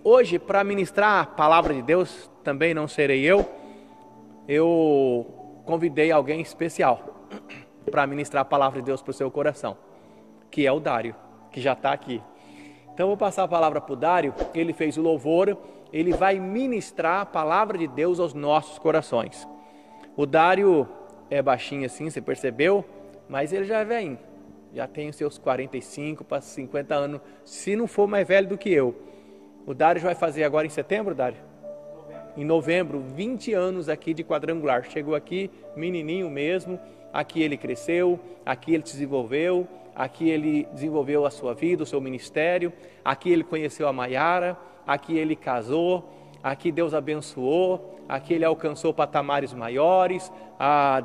hoje, para ministrar a palavra de Deus, também não serei eu convidei alguém especial para ministrar a palavra de Deus para o seu coração, que é o Dário, que já está aqui. Então, eu vou passar a palavra para o Dário, ele fez o louvor, ele vai ministrar a palavra de Deus aos nossos corações. O Dário é baixinho assim, você percebeu, mas ele já é velhinho, já tem os seus 45 para 50 anos, se não for mais velho do que eu. O Dário vai fazer agora em setembro, Dário? Em novembro, 20 anos aqui de Quadrangular. Chegou aqui menininho mesmo, aqui ele cresceu, aqui ele se desenvolveu, aqui ele desenvolveu a sua vida, o seu ministério, aqui ele conheceu a Maiara, aqui ele casou, aqui Deus abençoou, aqui ele alcançou patamares maiores,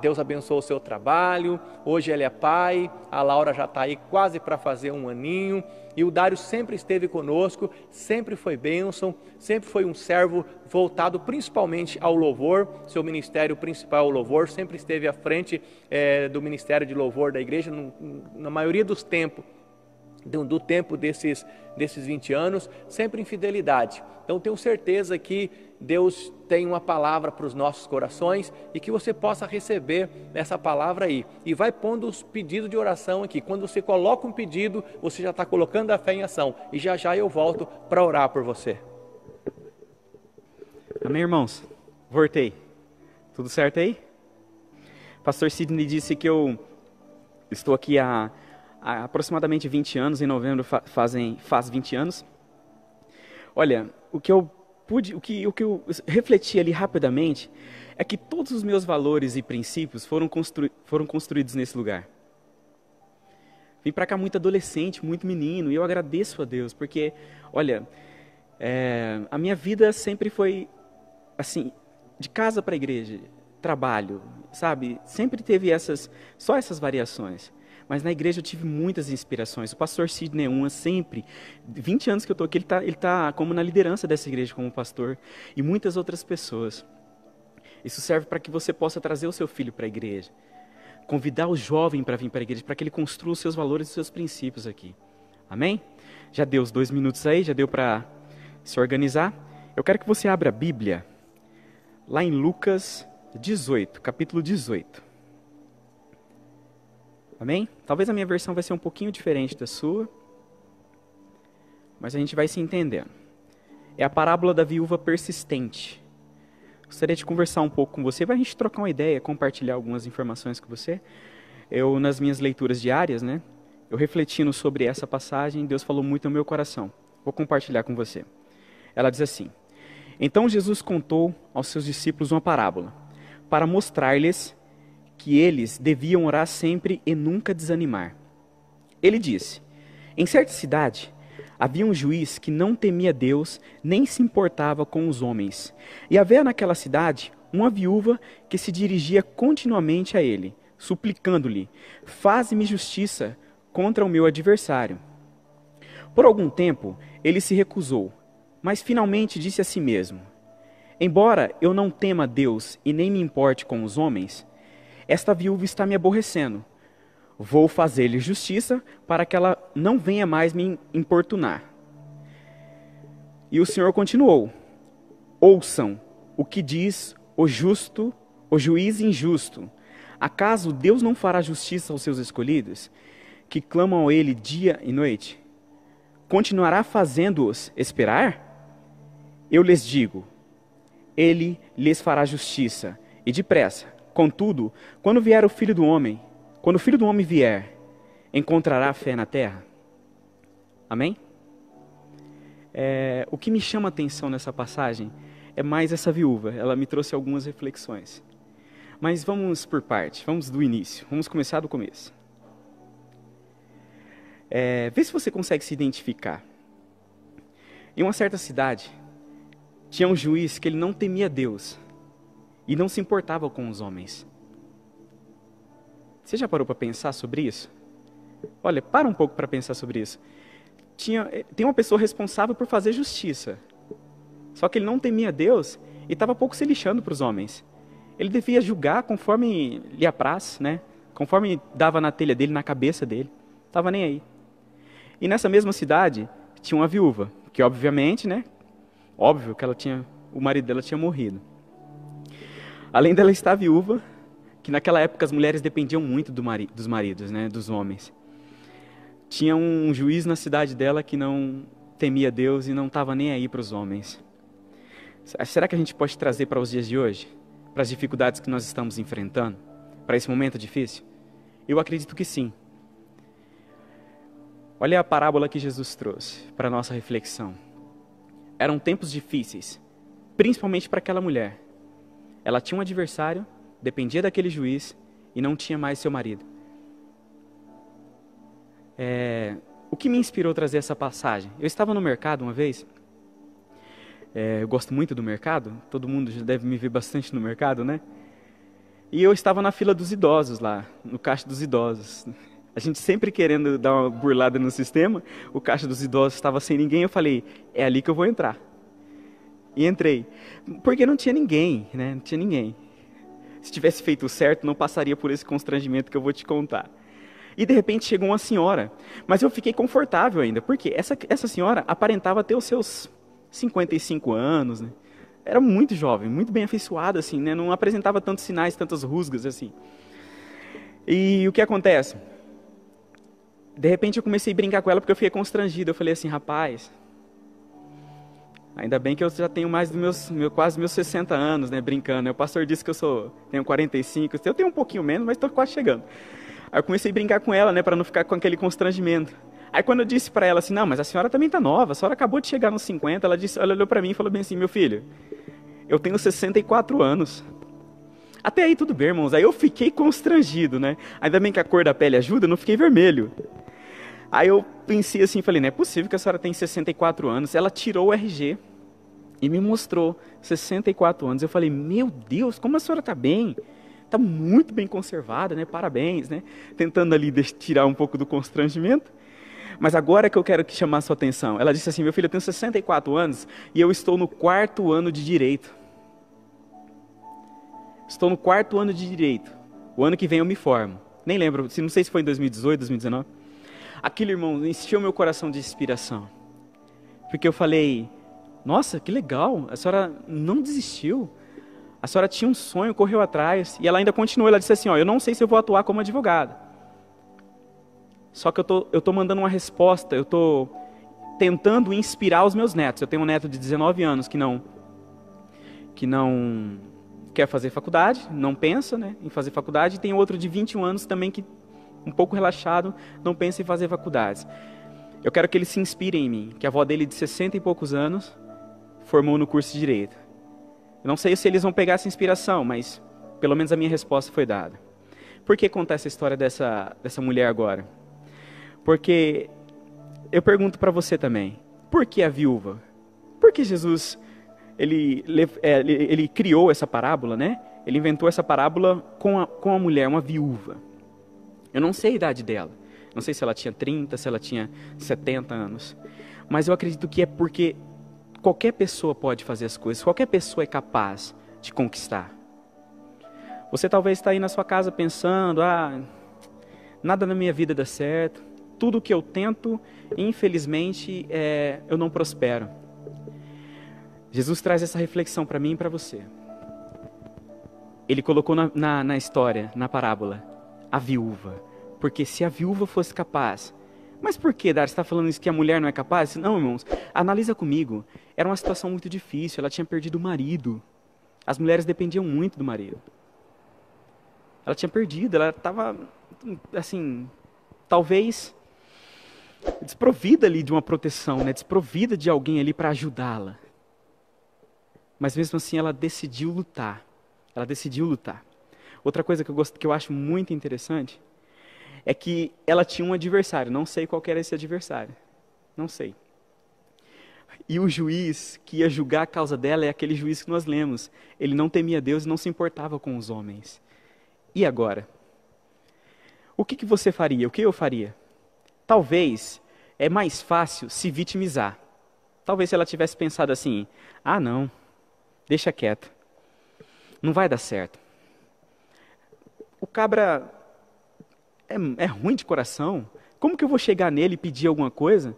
Deus abençoou o seu trabalho, hoje ele é pai, a Laura já está aí quase para fazer 1 aninho, e o Dário sempre esteve conosco, sempre foi bênção, sempre foi um servo voltado principalmente ao louvor, seu ministério principal é o louvor, sempre esteve à frente do ministério de louvor da igreja, na maioria dos tempos, do tempo desses 20 anos, sempre em fidelidade. Então tenho certeza que Deus tem uma palavra para os nossos corações e que você possa receber essa palavra aí. E vai pondo os pedidos de oração aqui. Quando você coloca um pedido, você já está colocando a fé em ação. E já já eu volto para orar por você. Amém, irmãos? Voltei. Tudo certo aí? Pastor Sidney disse que eu estou aqui há aproximadamente 20 anos, em novembro faz 20 anos. Olha, o que eu refleti ali rapidamente é que todos os meus valores e princípios foram construídos nesse lugar. Vim para cá muito adolescente, muito menino, e eu agradeço a Deus, porque, olha, a minha vida sempre foi, assim, de casa para a igreja, trabalho, sabe? Sempre teve só essas variações. Mas na igreja eu tive muitas inspirações. O pastor Sidney Uma sempre, 20 anos que eu estou aqui, ele tá como na liderança dessa igreja como pastor. E muitas outras pessoas. Isso serve para que você possa trazer o seu filho para a igreja. Convidar o jovem para vir para a igreja, para que ele construa os seus valores e os seus princípios aqui. Amém? Já deu os 2 minutos aí, já deu para se organizar. Eu quero que você abra a Bíblia, lá em Lucas 18, capítulo 18. Amém? Talvez a minha versão vai ser um pouquinho diferente da sua, mas a gente vai se entendendo. É a parábola da viúva persistente. Gostaria de conversar um pouco com você, vai a gente trocar uma ideia, compartilhar algumas informações com você. Eu, nas minhas leituras diárias, eu refletindo sobre essa passagem, Deus falou muito no meu coração. Vou compartilhar com você. Ela diz assim: Então Jesus contou aos seus discípulos uma parábola, para mostrar-lhes que eles deviam orar sempre e nunca desanimar. Ele disse: Em certa cidade havia um juiz que não temia Deus, nem se importava com os homens. E havia naquela cidade uma viúva que se dirigia continuamente a ele, suplicando-lhe: Faze-me justiça contra o meu adversário. Por algum tempo ele se recusou, mas finalmente disse a si mesmo: Embora eu não tema Deus e nem me importe com os homens, esta viúva está me aborrecendo. Vou fazer-lhe justiça para que ela não venha mais me importunar. E o Senhor continuou: Ouçam o que diz o juiz injusto. Acaso Deus não fará justiça aos seus escolhidos, que clamam a Ele dia e noite? Continuará fazendo-os esperar? Eu lhes digo, Ele lhes fará justiça, e depressa. Contudo, quando o Filho do Homem vier, encontrará fé na terra? Amém? O que me chama a atenção nessa passagem é mais essa viúva. Ela me trouxe algumas reflexões. Mas vamos por parte, vamos do início, vamos começar do começo. Vê se você consegue se identificar. Em uma certa cidade, tinha um juiz que ele não temia Deus e não se importava com os homens. Você já parou para pensar sobre isso? Olha, para um pouco para pensar sobre isso. Tem uma pessoa responsável por fazer justiça. Só que ele não temia Deus e estava pouco se lixando para os homens. Ele devia julgar conforme lhe apraz, conforme dava na telha dele, na cabeça dele. Estava nem aí. E nessa mesma cidade tinha uma viúva, que obviamente, Óbvio que o marido dela tinha morrido. Além dela estar viúva, que naquela época as mulheres dependiam muito dos maridos, né, dos homens. Tinha um juiz na cidade dela que não temia Deus e não estava nem aí para os homens. Será que a gente pode trazer para os dias de hoje? Para as dificuldades que nós estamos enfrentando? Para esse momento difícil? Eu acredito que sim. Olha a parábola que Jesus trouxe para a nossa reflexão. Eram tempos difíceis, principalmente para aquela mulher. Ela tinha um adversário, dependia daquele juiz e não tinha mais seu marido. O que me inspirou a trazer essa passagem? Eu estava no mercado uma vez, eu gosto muito do mercado, todo mundo já deve me ver bastante no mercado, né? E eu estava na fila dos idosos lá, no caixa dos idosos. A gente sempre querendo dar uma burlada no sistema, o caixa dos idosos estava sem ninguém, eu falei, é ali que eu vou entrar. E entrei, porque não tinha ninguém, né? Não tinha ninguém. Se tivesse feito certo, não passaria por esse constrangimento que eu vou te contar. E de repente chegou uma senhora, mas eu fiquei confortável ainda, porque essa senhora aparentava ter os seus 55 anos, né? Era muito jovem, muito bem afeiçoada, assim, né? Não apresentava tantos sinais, tantas rusgas, assim. E o que acontece? De repente eu comecei a brincar com ela porque eu fiquei constrangido. Eu falei assim, rapaz, ainda bem que eu já tenho mais dos quase meus 60 anos, né, brincando. O pastor disse que tenho 45, eu tenho um pouquinho menos, mas estou quase chegando. Aí eu comecei a brincar com ela, né, para não ficar com aquele constrangimento. Aí quando eu disse para ela assim, não, mas a senhora também está nova, a senhora acabou de chegar nos 50, ela olhou para mim e falou bem assim, meu filho, eu tenho 64 anos. Até aí tudo bem, irmãos. Aí eu fiquei constrangido, né? Ainda bem que a cor da pele ajuda, eu não fiquei vermelho. Aí eu pensei assim, falei, não é possível que a senhora tem 64 anos. Ela tirou o RG e me mostrou 64 anos. Eu falei, meu Deus, como a senhora está bem? Está muito bem conservada, né? Parabéns, né? Tentando ali tirar um pouco do constrangimento. Mas agora que eu quero chamar a sua atenção. Ela disse assim, meu filho, eu tenho 64 anos e eu estou no 4º ano de Direito. Estou no 4º ano de Direito. O ano que vem eu me formo. Nem lembro, não sei se foi em 2018, 2019. Aquilo, irmão, encheu meu coração de inspiração. Porque eu falei, nossa, que legal, a senhora não desistiu. A senhora tinha um sonho, correu atrás. E ela ainda continuou, ela disse assim, eu não sei se eu vou atuar como advogada. Só que eu tô mandando uma resposta, eu tô tentando inspirar os meus netos. Eu tenho um neto de 19 anos que não quer fazer faculdade, não pensa, né, em fazer faculdade. E tem outro de 21 anos também que, um pouco relaxado, não pensa em fazer faculdades. Eu quero que ele se inspire em mim, que a avó dele de 60 e poucos anos formou no curso de Direito. Eu não sei se eles vão pegar essa inspiração, mas pelo menos a minha resposta foi dada. Por que contar essa história dessa mulher agora? Porque eu pergunto para você também, por que a viúva? Por que Jesus, ele criou essa parábola, né? Ele inventou essa parábola com a mulher, uma viúva. Eu não sei a idade dela. Não sei se ela tinha 30, se ela tinha 70 anos. Mas eu acredito que é porque qualquer pessoa pode fazer as coisas. Qualquer pessoa é capaz de conquistar. Você talvez está aí na sua casa pensando, nada na minha vida dá certo. Tudo que eu tento, infelizmente, eu não prospero. Jesus traz essa reflexão para mim e para você. Ele colocou na história, na parábola, a viúva. Porque se a viúva fosse capaz... Mas por que, Dar? Você está falando isso que a mulher não é capaz? Não, irmãos, analisa comigo. Era uma situação muito difícil, ela tinha perdido o marido. As mulheres dependiam muito do marido. Ela tinha perdido, ela estava, assim, talvez desprovida ali de uma proteção, né? Desprovida de alguém ali para ajudá-la. Mas mesmo assim ela decidiu lutar. Ela decidiu lutar. Outra coisa que eu acho muito interessante é que ela tinha um adversário. Não sei qual era esse adversário. Não sei. E o juiz que ia julgar a causa dela é aquele juiz que nós lemos. Ele não temia Deus e não se importava com os homens. E agora? O que você faria? O que eu faria? Talvez é mais fácil se vitimizar. Talvez se ela tivesse pensado assim, não, deixa quieto. Não vai dar certo. O cabra é ruim de coração. Como que eu vou chegar nele e pedir alguma coisa?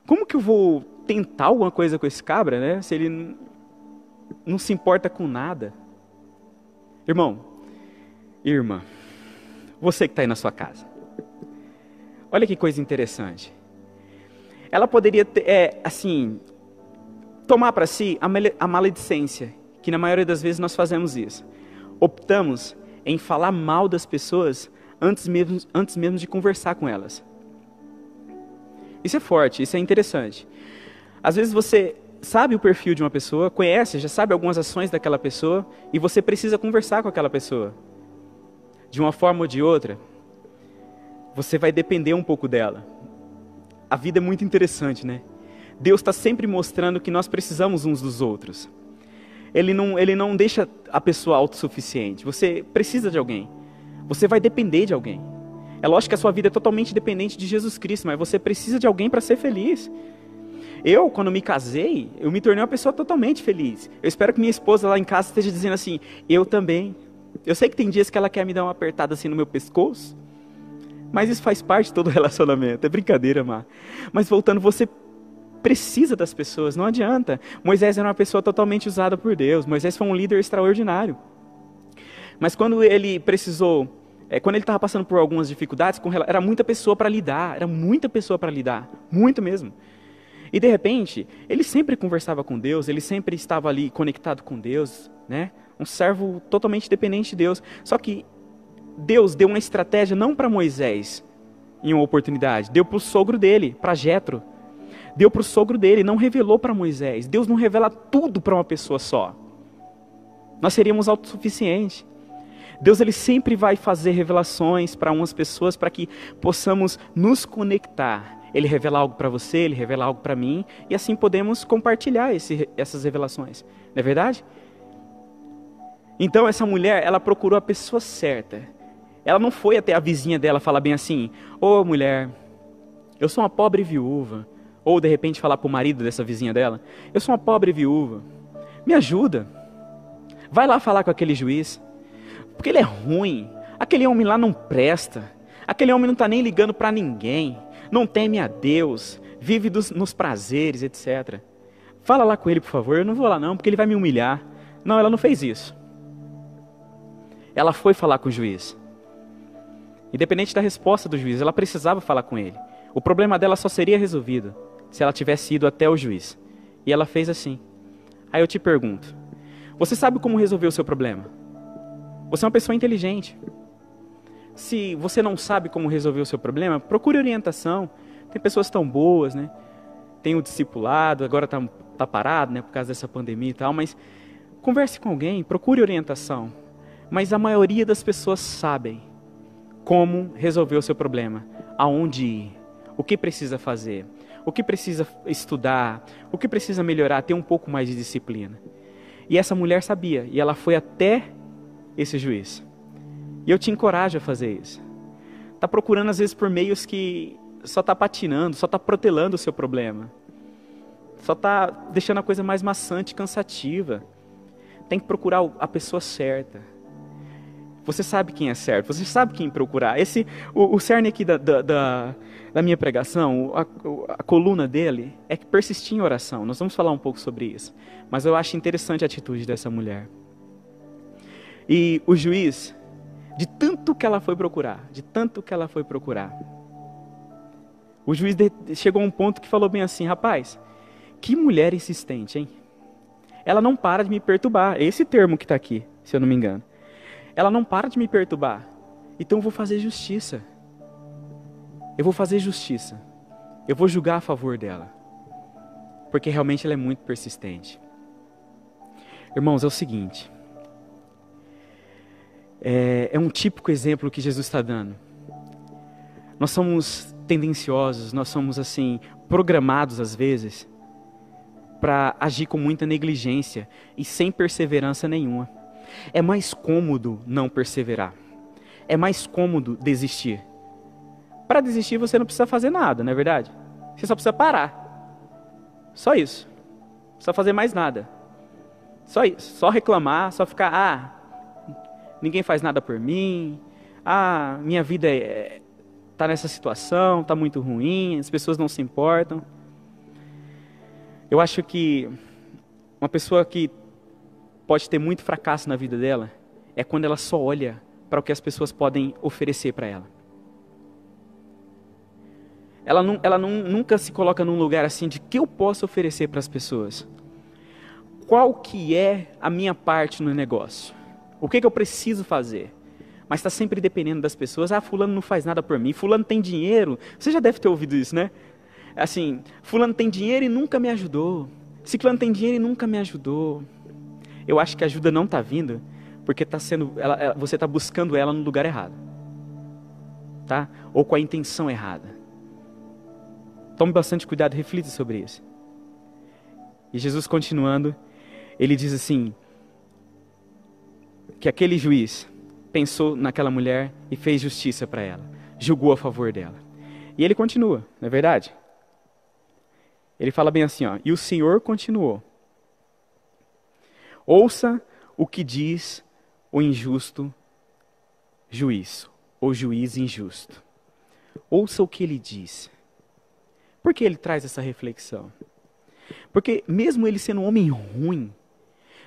como que eu vou tentar alguma coisa com esse cabra, né? Se ele não se importa com nada. Irmão, irmã, você que está aí na sua casa, olha que coisa interessante. Ela poderia ter, tomar para si a maledicência, que na maioria das vezes nós fazemos isso. Optamos em falar mal das pessoas antes mesmo de conversar com elas. Isso é forte, isso é interessante. Às vezes você sabe o perfil de uma pessoa, conhece, já sabe algumas ações daquela pessoa, e você precisa conversar com aquela pessoa. De uma forma ou de outra, você vai depender um pouco dela. A vida é muito interessante, né? Deus está sempre mostrando que nós precisamos uns dos outros. Ele não deixa a pessoa autossuficiente. Você precisa de alguém. Você vai depender de alguém. É lógico que a sua vida é totalmente dependente de Jesus Cristo, mas você precisa de alguém para ser feliz. Eu, quando me casei, eu me tornei uma pessoa totalmente feliz. Eu espero que minha esposa lá em casa esteja dizendo assim, eu também. Eu sei que tem dias que ela quer me dar uma apertada assim no meu pescoço, mas isso faz parte de todo relacionamento. É brincadeira, Mar. Mas voltando, você precisa das pessoas, não adianta. Moisés era uma pessoa totalmente usada por Deus. Moisés foi um líder extraordinário. Mas quando ele precisou, quando ele estava passando por algumas dificuldades, era muita pessoa para lidar, muito mesmo. E de repente, ele sempre conversava com Deus, ele sempre estava ali conectado com Deus, né? Um servo totalmente dependente de Deus. Só que Deus deu uma estratégia não para Moisés, em uma oportunidade, deu para o sogro dele, para Jetro. Deu para o sogro dele, não revelou para Moisés. Deus não revela tudo para uma pessoa só. Nós seríamos autossuficientes. Deus ele sempre vai fazer revelações para umas pessoas para que possamos nos conectar. Ele revela algo para você, ele revela algo para mim, e assim podemos compartilhar essas revelações. Não é verdade? Então essa mulher, ela procurou a pessoa certa. Ela não foi até a vizinha dela falar bem assim, ô mulher, eu sou uma pobre viúva. Ou de repente falar para o marido dessa vizinha dela, eu sou uma pobre viúva, me ajuda. Vai lá falar com aquele juiz, porque ele é ruim, aquele homem lá não presta, aquele homem não está nem ligando para ninguém, não teme a Deus, vive nos prazeres, etc. Fala lá com ele, por favor. Eu não vou lá não, porque ele vai me humilhar. Não, ela não fez isso. Ela foi falar com o juiz. Independente da resposta do juiz, ela precisava falar com ele. O problema dela só seria resolvido se ela tivesse ido até o juiz. E ela fez assim. Aí eu te pergunto, você sabe como resolver o seu problema? Você é uma pessoa inteligente. Se você não sabe como resolver o seu problema, procure orientação. Tem pessoas tão boas, né? Tem o discipulado, agora tá parado, né, por causa dessa pandemia e tal, mas converse com alguém, procure orientação. Mas a maioria das pessoas sabem como resolver o seu problema, aonde ir, o que precisa fazer, o que precisa estudar, o que precisa melhorar, ter um pouco mais de disciplina. E essa mulher sabia, e ela foi até esse juiz. E eu te encorajo a fazer isso. Está procurando às vezes por meios que só está patinando, só está protelando o seu problema. Só está deixando a coisa mais maçante, cansativa. Tem que procurar a pessoa certa. Você sabe quem é certo, você sabe quem procurar. O cerne aqui da minha pregação, a coluna dele, é que persistir em oração. Nós vamos falar um pouco sobre isso. Mas eu acho interessante a atitude dessa mulher. E o juiz, de tanto que ela foi procurar, o juiz chegou a um ponto que falou bem assim, rapaz, que mulher insistente, hein? Ela não para de me perturbar. É esse termo que está aqui, se eu não me engano. Ela não para de me perturbar. Então eu vou fazer justiça. Eu vou julgar a favor dela. Porque realmente ela é muito persistente. Irmãos, é o seguinte. É um típico exemplo que Jesus está dando. Nós somos tendenciosos, nós somos assim, programados às vezes, para agir com muita negligência e sem perseverança nenhuma. É mais cômodo não perseverar. É mais cômodo desistir. Para desistir você não precisa fazer nada, não é verdade? Você só precisa parar. Só isso. Não precisa fazer mais nada. Só isso. Só reclamar, só ficar, ninguém faz nada por mim. Minha vida está nessa situação, está muito ruim, as pessoas não se importam. Eu acho que uma pessoa que pode ter muito fracasso na vida dela é quando ela só olha para o que as pessoas podem oferecer para ela. Ela nunca se coloca num lugar assim de que eu posso oferecer para as pessoas. Qual que é a minha parte no negócio? O que eu preciso fazer? Mas está sempre dependendo das pessoas. Ah, fulano não faz nada por mim. Fulano tem dinheiro. Você já deve ter ouvido isso, né? Assim, fulano tem dinheiro e nunca me ajudou. Ciclano tem dinheiro e nunca me ajudou. Eu acho que a ajuda não está vindo porque você está buscando ela no lugar errado. Tá? Ou com a intenção errada. Tome bastante cuidado e reflita sobre isso. E Jesus continuando, ele diz assim, que aquele juiz pensou naquela mulher e fez justiça para ela, julgou a favor dela. E ele continua, não é verdade? Ele fala bem assim, ó, e o Senhor continuou. Ouça o que diz o injusto juiz, ou juiz injusto. Ouça o que ele diz. Por que ele traz essa reflexão? Porque mesmo ele sendo um homem ruim,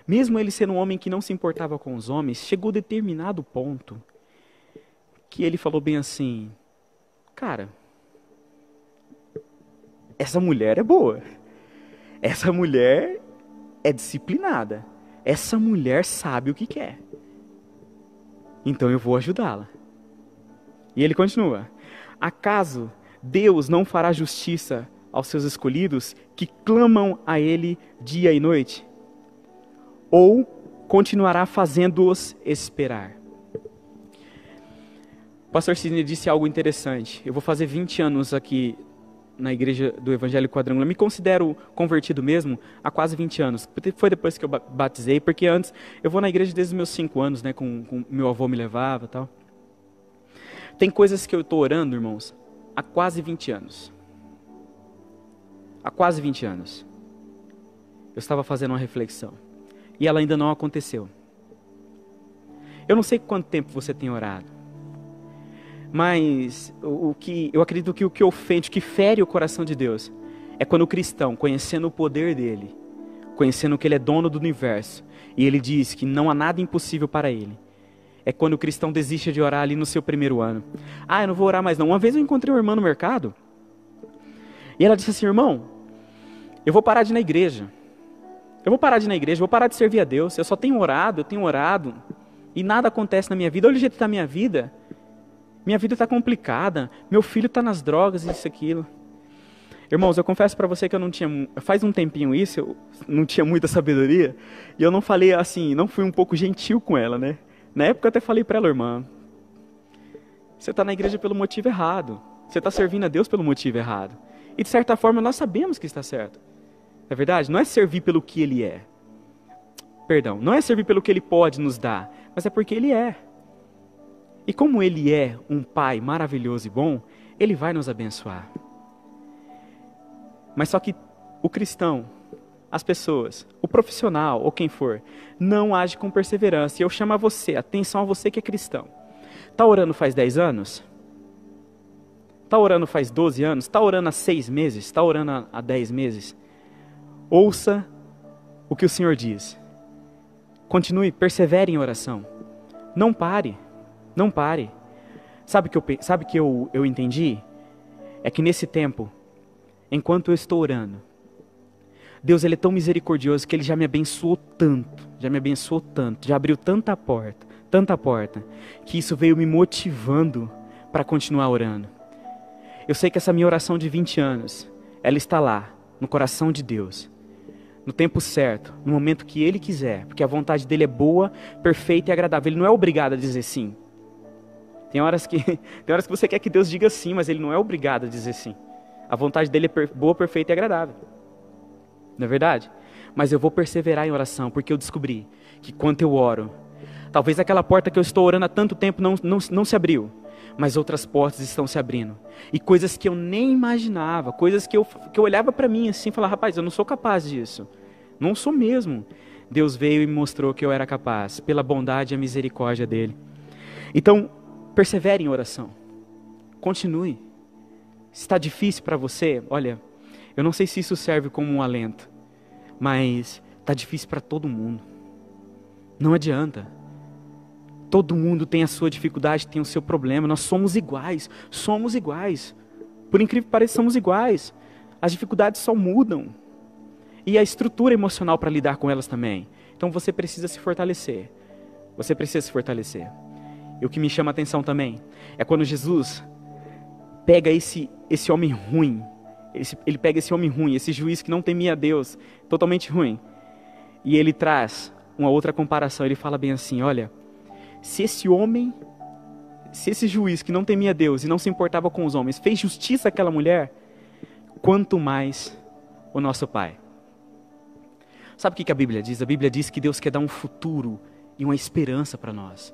mesmo ele sendo um homem que não se importava com os homens, chegou a determinado ponto que ele falou bem assim, cara, essa mulher é boa, essa mulher é disciplinada, essa mulher sabe o que quer, então eu vou ajudá-la. E ele continua, acaso Deus não fará justiça aos seus escolhidos que clamam a Ele dia e noite? Ou continuará fazendo-os esperar? O pastor Sidney disse algo interessante. Eu vou fazer 20 anos aqui na igreja do Evangelho Quadrangular. Me considero convertido mesmo há quase 20 anos. Foi depois que eu batizei, porque antes eu vou na igreja desde os meus 5 anos, né, com meu avô me levava e tal. Tem coisas que eu estou orando, irmãos, há quase 20 anos. Há quase 20 anos. Eu estava fazendo uma reflexão. E ela ainda não aconteceu. Eu não sei quanto tempo você tem orado. Mas eu acredito que o que ofende, o que fere o coração de Deus, é quando o cristão, conhecendo o poder dele, conhecendo que ele é dono do universo, e ele diz que não há nada impossível para ele, é quando o cristão desiste de orar ali no seu primeiro ano. Ah, eu não vou orar mais não. Uma vez eu encontrei uma irmã no mercado, e ela disse assim, irmão, eu vou parar de ir na igreja. Eu vou parar de ir na igreja, vou parar de servir a Deus. Eu só tenho orado, e nada acontece na minha vida. Olha o jeito que está a minha vida. Minha vida está complicada, meu filho está nas drogas, isso, aquilo. Irmãos, eu confesso para você que eu não tinha, faz um tempinho isso, eu não tinha muita sabedoria, e eu não falei assim, não fui um pouco gentil com ela, né? Na época eu até falei para ela, irmã, você está na igreja pelo motivo errado, você está servindo a Deus pelo motivo errado. E de certa forma nós sabemos que está certo. É verdade? Não é servir pelo que Ele é. Perdão, não é servir pelo que Ele pode nos dar, mas é porque Ele é. E como Ele é um Pai maravilhoso e bom, Ele vai nos abençoar. Mas só que o cristão, as pessoas, o profissional ou quem for, não age com perseverança. E eu chamo atenção a você que é cristão. Está orando faz 10 anos? Está orando faz 12 anos? Está orando há 6 meses? Está orando há 10 meses? Ouça o que o Senhor diz. Continue, persevere em oração. Não pare. Não pare. Sabe o que eu entendi? É que nesse tempo, enquanto eu estou orando, Deus ele é tão misericordioso que Ele já me abençoou tanto, já abriu tanta porta, que isso veio me motivando para continuar orando. Eu sei que essa minha oração de 20 anos, ela está lá, no coração de Deus, no tempo certo, no momento que Ele quiser, porque a vontade dEle é boa, perfeita e agradável. Ele não é obrigado a dizer sim. Tem horas que você quer que Deus diga sim, mas Ele não é obrigado a dizer sim. A vontade dEle é boa, perfeita e agradável. Não é verdade? Mas eu vou perseverar em oração, porque eu descobri que quando eu oro, talvez aquela porta que eu estou orando há tanto tempo não se abriu, mas outras portas estão se abrindo. E coisas que eu nem imaginava, coisas que eu olhava para mim assim e falava, rapaz, eu não sou capaz disso. Não sou mesmo. Deus veio e me mostrou que eu era capaz, pela bondade e a misericórdia dEle. Então, persevere em oração. Continue. Se está difícil para você, olha, eu não sei se isso serve como um alento, mas está difícil para todo mundo. Não adianta. Todo mundo tem a sua dificuldade, tem o seu problema. Nós somos iguais. Somos iguais. Por incrível que pareça, somos iguais. As dificuldades só mudam. E a estrutura emocional para lidar com elas também. Então você precisa se fortalecer. Você precisa se fortalecer. E o que me chama a atenção também é quando Jesus pega esse homem ruim. Ele pega esse homem ruim, esse juiz que não temia a Deus, totalmente ruim. E ele traz uma outra comparação. Ele fala bem assim, olha, se esse juiz que não temia Deus e não se importava com os homens fez justiça àquela mulher, quanto mais o nosso Pai. Sabe o que a Bíblia diz? A Bíblia diz que Deus quer dar um futuro e uma esperança para nós.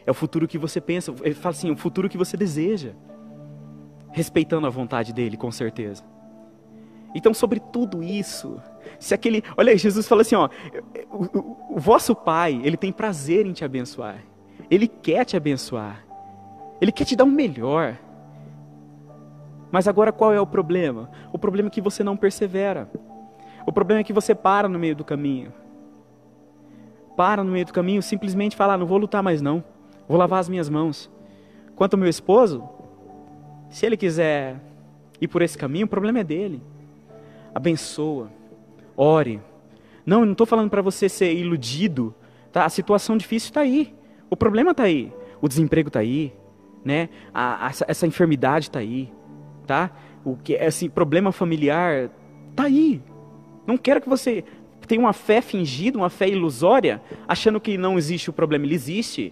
É o futuro que você pensa, ele fala assim, o futuro que você deseja. Respeitando a vontade dele, com certeza. Então, sobre tudo isso, olha aí, Jesus fala assim, ó, o vosso Pai, ele tem prazer em te abençoar. Ele quer te abençoar. Ele quer te dar o melhor. Mas agora qual é o problema? O problema é que você não persevera. O problema é que você para no meio do caminho. Para no meio do caminho, simplesmente fala, não vou lutar mais não. Vou lavar as minhas mãos. Quanto ao meu esposo, se ele quiser ir por esse caminho, o problema é dele. Abençoa. Ore. Não estou falando para você ser iludido. Tá? A situação difícil está aí. O problema está aí. O desemprego está aí. Né? Essa enfermidade está aí. Tá? Esse problema familiar está aí. Não quero que você tenha uma fé fingida, uma fé ilusória, achando que não existe o problema. Ele existe.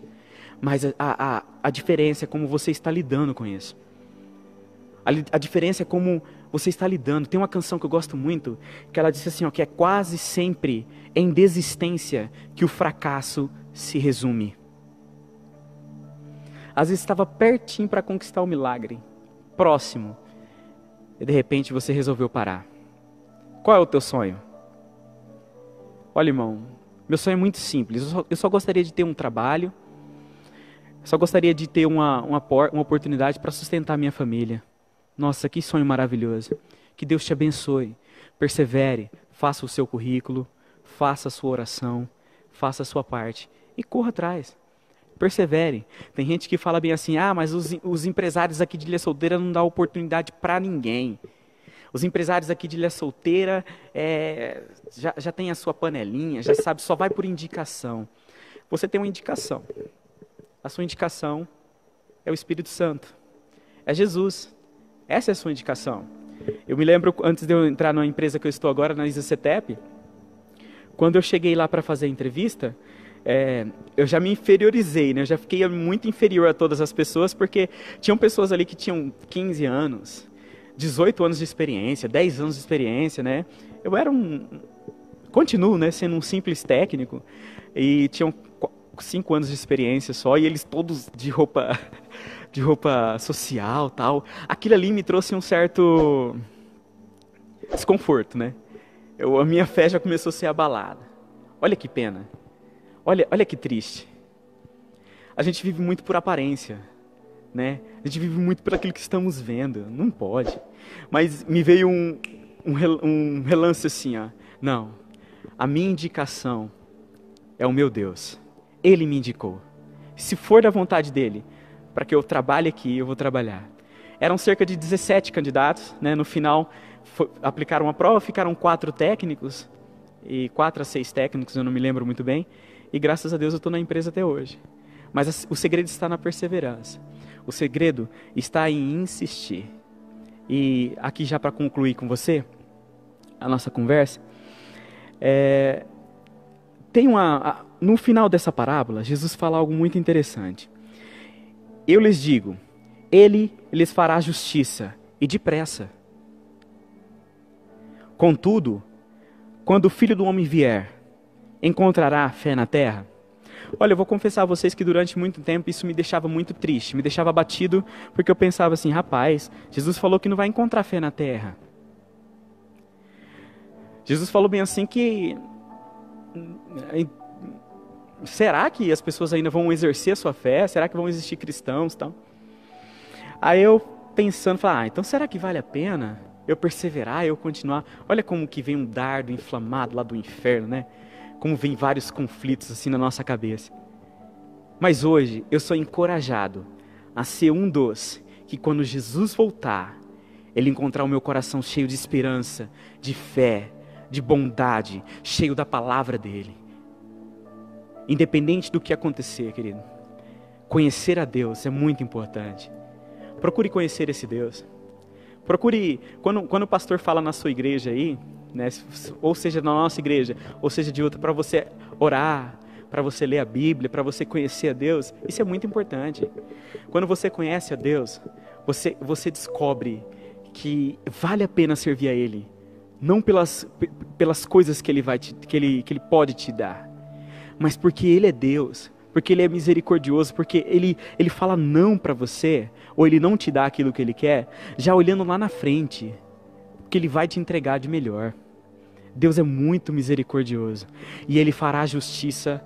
Mas a diferença é como você está lidando com isso. A diferença é como você está lidando. Tem uma canção que eu gosto muito, que ela diz assim, ó, que é quase sempre em desistência que o fracasso se resume. Às vezes estava pertinho para conquistar o milagre, próximo, e de repente você resolveu parar. Qual é o teu sonho? Olha, irmão, meu sonho é muito simples. Eu só gostaria de ter um trabalho, só gostaria de ter uma oportunidade para sustentar minha família. Nossa, que sonho maravilhoso. Que Deus te abençoe. Persevere, faça o seu currículo, faça a sua oração, faça a sua parte e corra atrás. Persevere. Tem gente que fala bem assim, mas os empresários aqui de Ilha Solteira não dão oportunidade para ninguém. Os empresários aqui de Ilha Solteira já tem a sua panelinha, já sabe, só vai por indicação. Você tem uma indicação. A sua indicação é o Espírito Santo. É Jesus. Essa é a sua indicação. Eu me lembro, antes de eu entrar na empresa que eu estou agora, na ISACETEP, quando eu cheguei lá para fazer a entrevista, eu já me inferiorizei, né? Eu já fiquei muito inferior a todas as pessoas, porque tinham pessoas ali que tinham 15 anos, 18 anos de experiência, 10 anos de experiência, né? Eu era continuo, né, sendo um simples técnico, e tinham 5 anos de experiência só, e eles todos de roupa social, tal. Aquilo ali me trouxe um certo desconforto, né? A minha fé já começou a ser abalada. Olha que pena. Olha que triste. A gente vive muito por aparência, né? A gente vive muito por aquilo que estamos vendo. Não pode. Mas me veio um relance assim, ó. Não. A minha indicação é o meu Deus. Ele me indicou. Se for da vontade dele, para que eu trabalhe aqui, eu vou trabalhar. Eram cerca de 17 candidatos, né? No final, aplicaram a prova, ficaram 4 técnicos, e 4 a 6 técnicos, eu não me lembro muito bem, e graças a Deus eu estou na empresa até hoje. Mas o segredo está na perseverança. O segredo está em insistir. E aqui já para concluir com você, a nossa conversa, no final dessa parábola, Jesus fala algo muito interessante. Eu lhes digo, ele lhes fará justiça, e depressa. Contudo, quando o Filho do Homem vier, encontrará fé na terra? Olha, eu vou confessar a vocês que durante muito tempo isso me deixava muito triste, me deixava abatido, porque eu pensava assim, rapaz, Jesus falou que não vai encontrar fé na terra. Jesus falou bem assim que... será que as pessoas ainda vão exercer a sua fé? Será que vão existir cristãos e tal? Aí eu pensando, falei, então será que vale a pena? eu perseverar, eu continuar. Olha como que vem um dardo inflamado lá do inferno, né? Como vem vários conflitos assim na nossa cabeça. Mas hoje eu sou encorajado a ser um dos que quando Jesus voltar, Ele encontrar o meu coração cheio de esperança, de fé, de bondade, cheio da palavra dEle. Independente do que acontecer, querido, conhecer a Deus é muito importante. Procure conhecer esse Deus. Procure, quando o pastor fala na sua igreja aí, né, ou seja na nossa igreja, ou seja de outra, para você orar, para você ler a Bíblia, para você conhecer a Deus, isso é muito importante. Quando você conhece a Deus, você descobre que vale a pena servir a Ele, não pelas coisas que Ele pode te dar, mas porque Ele é Deus, porque Ele é misericordioso, porque Ele fala não para você, ou Ele não te dá aquilo que Ele quer, já olhando lá na frente, porque Ele vai te entregar de melhor. Deus é muito misericordioso, e Ele fará justiça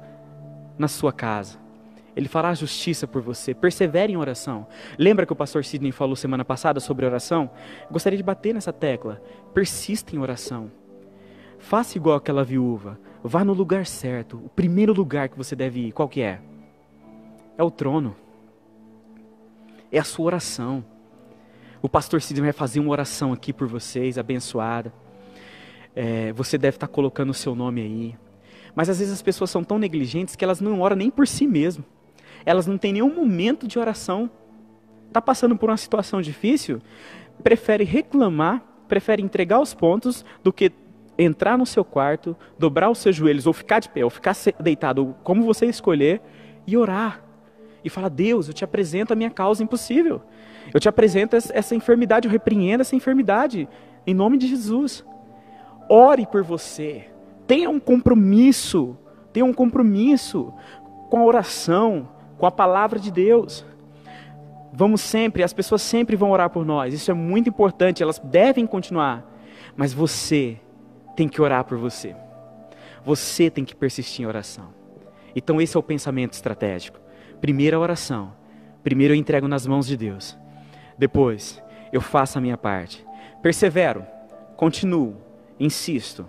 na sua casa. Ele fará justiça por você. Persevere em oração. Lembra que o pastor Sidney falou semana passada sobre oração? Eu gostaria de bater nessa tecla. Persista em oração. Faça igual aquela viúva. Vá no lugar certo. O primeiro lugar que você deve ir, qual que é? É o trono. É a sua oração. O pastor Sidney vai fazer uma oração aqui por vocês, abençoada. Você deve estar colocando o seu nome aí. Mas às vezes as pessoas são tão negligentes que elas não oram nem por si mesmas. Elas não têm nenhum momento de oração. Está passando por uma situação difícil? Prefere reclamar, prefere entregar os pontos do que entrar no seu quarto, dobrar os seus joelhos, ou ficar de pé, ou ficar deitado, como você escolher, e orar. E falar: Deus, eu te apresento a minha causa impossível. Eu te apresento essa enfermidade, eu repreendo essa enfermidade, em nome de Jesus. Ore por você. Tenha um compromisso com a oração, com a palavra de Deus. As pessoas sempre vão orar por nós, isso é muito importante, elas devem continuar, mas você tem que orar por você. Você tem que persistir em oração. Então esse é o pensamento estratégico. Primeiro a oração, primeiro eu entrego nas mãos de Deus, depois eu faço a minha parte, persevero, continuo, insisto,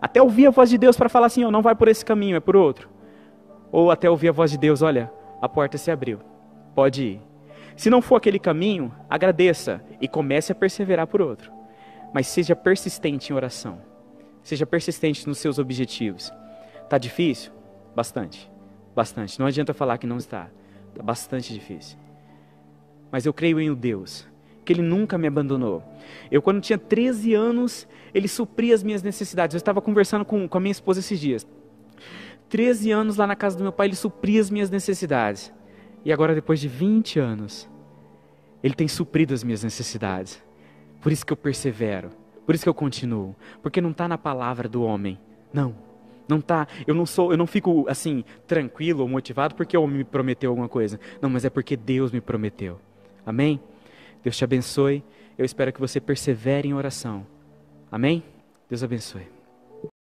até ouvir a voz de Deus para falar assim: não vai por esse caminho, é por outro. Ou até ouvir a voz de Deus: olha, a porta se abriu, pode ir. Se não for aquele caminho, agradeça e comece a perseverar por outro. Mas seja persistente em oração, seja persistente nos seus objetivos. Está difícil? Bastante. Não adianta falar que não está. Está bastante difícil. Mas eu creio em um Deus que Ele nunca me abandonou. Eu, quando tinha 13 anos, Ele supria as minhas necessidades. Eu estava conversando com a minha esposa esses dias. 13 anos lá na casa do meu pai, Ele supria as minhas necessidades. E agora, depois de 20 anos, Ele tem suprido as minhas necessidades. Por isso que eu persevero. Por isso que eu continuo. Porque não está na palavra do homem. Não está. Eu não fico assim, tranquilo ou motivado porque o homem me prometeu alguma coisa. Não, mas é porque Deus me prometeu. Amém? Deus te abençoe. Eu espero que você persevere em oração. Amém? Deus abençoe.